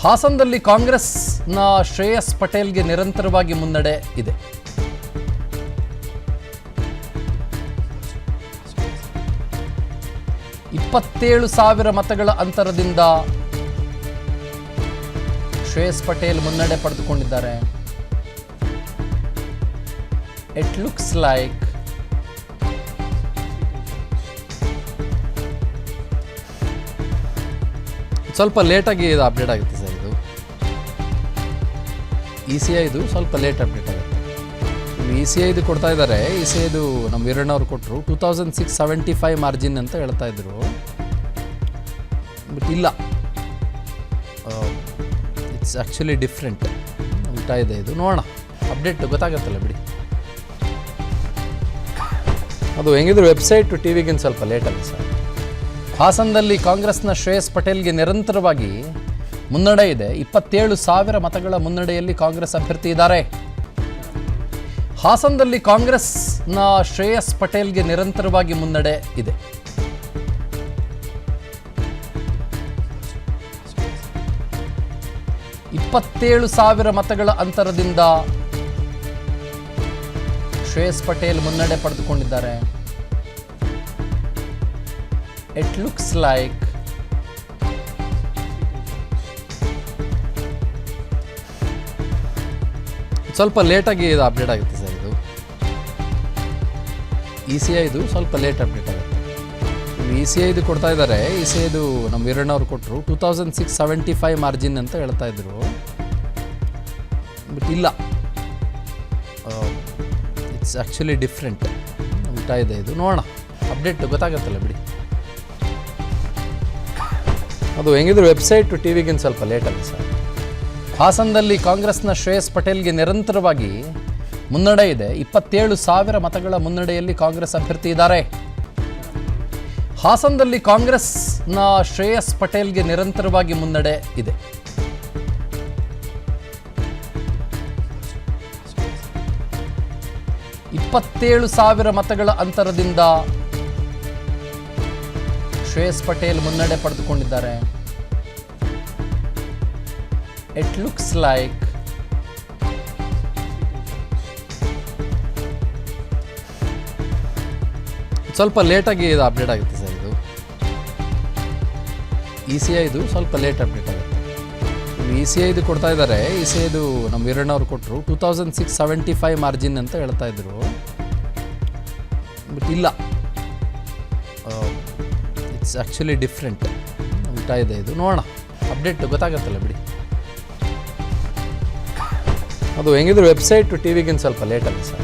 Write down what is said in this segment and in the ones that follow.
ಹಾಸನದಲ್ಲಿ ಕಾಂಗ್ರೆಸ್ನ ಶ್ರೇಯಸ್ ಪಟೇಲ್ಗೆ ನಿರಂತರವಾಗಿ ಮುನ್ನಡೆ ಇದೆ. $27,000 ಮತಗಳ ಅಂತರದಿಂದ ಶ್ರೇಯಸ್ ಪಟೇಲ್ ಮುನ್ನಡೆ ಪಡೆದುಕೊಂಡಿದ್ದಾರೆ. ಇಟ್ ಲುಕ್ಸ್ ಲೈಕ್ ಸ್ವಲ್ಪ ಲೇಟಾಗಿ ಇದು ಅಪ್ಡೇಟ್ ಆಗುತ್ತೆ ಸರ್. ಇದು ECIದು ಸ್ವಲ್ಪ ಲೇಟ್ ಅಪ್ಡೇಟ್ ಆಗುತ್ತೆ. ECIದು ಕೊಡ್ತಾ ಇದ್ದಾರೆ. ECIದು ನಮ್ಮ ವೀರಣ್ಣವ್ರು ಕೊಟ್ಟರು 2675 ಮಾರ್ಜಿನ್ ಅಂತ ಹೇಳ್ತಾ ಇದ್ರು. ಬಟ್ ಇಲ್ಲ, ಇಟ್ಸ್ ಆ್ಯಕ್ಚುಲಿ ಡಿಫ್ರೆಂಟ್ ಉಲ್ಟಾ ಇದೆ. ಇದು ನೋಡೋಣ, ಅಪ್ಡೇಟ್ ಗೊತ್ತಾಗತ್ತಲ್ಲ ಬಿಡಿ. ಅದು ಹೆಂಗಿದ್ರು ವೆಬ್ಸೈಟು ಟಿವಿಗಿಂತ ಸ್ವಲ್ಪ ಲೇಟ್ ಆಗುತ್ತೆ ಸರ್. ಹಾಸನದಲ್ಲಿ ಕಾಂಗ್ರೆಸ್ನ ಶ್ರೇಯಸ್ ಪಟೇಲ್ಗೆ ನಿರಂತರವಾಗಿ ಮುನ್ನಡೆ ಇದೆ. 27,000 ಮತಗಳ ಮುನ್ನಡೆಯಲ್ಲಿ ಕಾಂಗ್ರೆಸ್ ಅಭ್ಯರ್ಥಿ ಇದ್ದಾರೆ. ಹಾಸನದಲ್ಲಿ ಕಾಂಗ್ರೆಸ್ನ ಶ್ರೇಯಸ್ ಪಟೇಲ್ಗೆ ನಿರಂತರವಾಗಿ ಮುನ್ನಡೆ ಇದೆ. $27,000 ಮತಗಳ ಅಂತರದಿಂದ ಶ್ರೇಯಸ್ ಪಟೇಲ್ ಮುನ್ನಡೆ ಪಡೆದುಕೊಂಡಿದ್ದಾರೆ. ಇಟ್ ಲುಕ್ಸ್ ಲೈಕ್ ಸ್ವಲ್ಪ ಲೇಟಾಗಿ ಇದು ಅಪ್ಡೇಟ್ ಆಗುತ್ತೆ ಸರ್. ಇದು ECIದು ಸ್ವಲ್ಪ ಲೇಟ್ ಅಪ್ಡೇಟ್ ಆಗುತ್ತೆ. ECIದು ಕೊಡ್ತಾ ಇದ್ದಾರೆ. ECIದು ನಮ್ಮ ವೀರಣ್ಣವ್ರು ಕೊಟ್ಟರು 2675 ಮಾರ್ಜಿನ್ ಅಂತ ಹೇಳ್ತಾ ಇದ್ರು. ಬಟ್ ಇಲ್ಲ, ಇಟ್ಸ್ ಆ್ಯಕ್ಚುಲಿ ಡಿಫ್ರೆಂಟ್ ಉಲ್ಟಾ ಇದೆ. ಇದು ನೋಡೋಣ, ಅಪ್ಡೇಟ್ ಗೊತ್ತಾಗತ್ತಲ್ಲ ಬಿಡಿ. ಅದು ಹೆಂಗಿದ್ರು ವೆಬ್ಸೈಟು ಟಿವಿಗಿಂತ ಸ್ವಲ್ಪ ಲೇಟ್ ಆಗುತ್ತೆ ಸರ್. ಹಾಸನದಲ್ಲಿ ಕಾಂಗ್ರೆಸ್ನ ಶ್ರೇಯಸ್ ಪಟೇಲ್ಗೆ ನಿರಂತರವಾಗಿ ಮುನ್ನಡೆ ಇದೆ. 27,000 ಮತಗಳ ಮುನ್ನಡೆಯಲ್ಲಿ ಕಾಂಗ್ರೆಸ್ ಅಭ್ಯರ್ಥಿ ಇದ್ದಾರೆ. ಹಾಸನದಲ್ಲಿ ಕಾಂಗ್ರೆಸ್ನ ಶ್ರೇಯಸ್ ಪಟೇಲ್ಗೆ ನಿರಂತರವಾಗಿ ಮುನ್ನಡೆ ಇದೆ. $27,000 ಮತಗಳ ಅಂತರದಿಂದ ಶ್ರೇಯಸ್ ಪಟೇಲ್ ಮುನ್ನಡೆ ಪಡೆದುಕೊಂಡಿದ್ದಾರೆ. ಇಟ್ ಲುಕ್ಸ್ ಲೈಕ್ ಸ್ವಲ್ಪ ಲೇಟಾಗಿ ಇದು ಅಪ್ಡೇಟ್ ಆಗುತ್ತೆ ಸರ್. ಇದು ECIದು ಸ್ವಲ್ಪ ಲೇಟ್ ಅಪ್ಡೇಟ್ ಆಗುತ್ತೆ. ECIದು ಕೊಡ್ತಾ ಇದ್ದಾರೆ. ECIದು ನಮ್ಮ ವೀರಣ್ಣವ್ರು ಕೊಟ್ಟರು 2675 ಮಾರ್ಜಿನ್ ಅಂತ ಹೇಳ್ತಾ ಇದ್ರು. ಬಟ್ ಇಲ್ಲ, ಇಟ್ಸ್ ಆ್ಯಕ್ಚುಲಿ ಡಿಫ್ರೆಂಟ್ ಉಲ್ಟಾ ಇದೆ. ಇದು ನೋಡೋಣ, ಅಪ್ಡೇಟ್ ಗೊತ್ತಾಗತ್ತಲ್ಲ ಬಿಡಿ. ಅದು ಹೆಂಗಿದ್ರು ವೆಬ್ಸೈಟು ಟಿವಿಗಿಂತ ಸ್ವಲ್ಪ ಲೇಟ್ ಆಗುತ್ತೆ ಸರ್.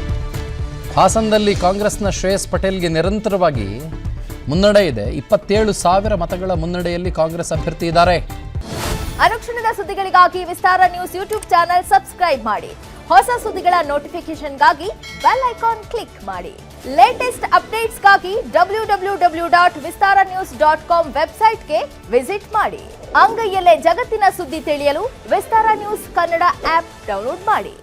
ಹಾಸನದಲ್ಲಿ ಕಾಂಗ್ರೆಸ್ನ ಶ್ರೇಯಸ್ ಪಟೇಲ್ಗೆ ನಿರಂತರವಾಗಿ ಮುನ್ನಡೆ ಇದೆ. 27,000 ಮತಗಳ ಮುನ್ನಡೆಯಲ್ಲಿ ಕಾಂಗ್ರೆಸ್ ಅಭ್ಯರ್ಥಿ ಇದ್ದಾರೆ. ಅನುಕ್ಷಣದ ಸುದ್ದಿಗಳಿಗಾಗಿ ವಿಸ್ತಾರ ನ್ಯೂಸ್ ಯೂಟ್ಯೂಬ್ ಚಾನೆಲ್ ಸಬ್ಸ್ಕ್ರೈಬ್ ಮಾಡಿ. ಹೊಸ ಸುದ್ದಿಗಳ ನೋಟಿಫಿಕೇಶನ್ಗಾಗಿ ಬೆಲ್ ಐಕಾನ್ ಕ್ಲಿಕ್ ಮಾಡಿ. ಲೇಟೆಸ್ಟ್ ಅಪ್ಡೇಟ್ಸ್ಗಾಗಿ www.vistaranews.com ವೆಬ್ಸೈಟ್ಗೆ ವಿಸಿಟ್ ಮಾಡಿ. ಅಂಗೈಯಲ್ಲೇ ಜಗತ್ತಿನ ಸುದ್ದಿ ತಿಳಿಯಲು ವಿಸ್ತಾರ ನ್ಯೂಸ್ ಕನ್ನಡ ಆಪ್ ಡೌನ್ಲೋಡ್ ಮಾಡಿ.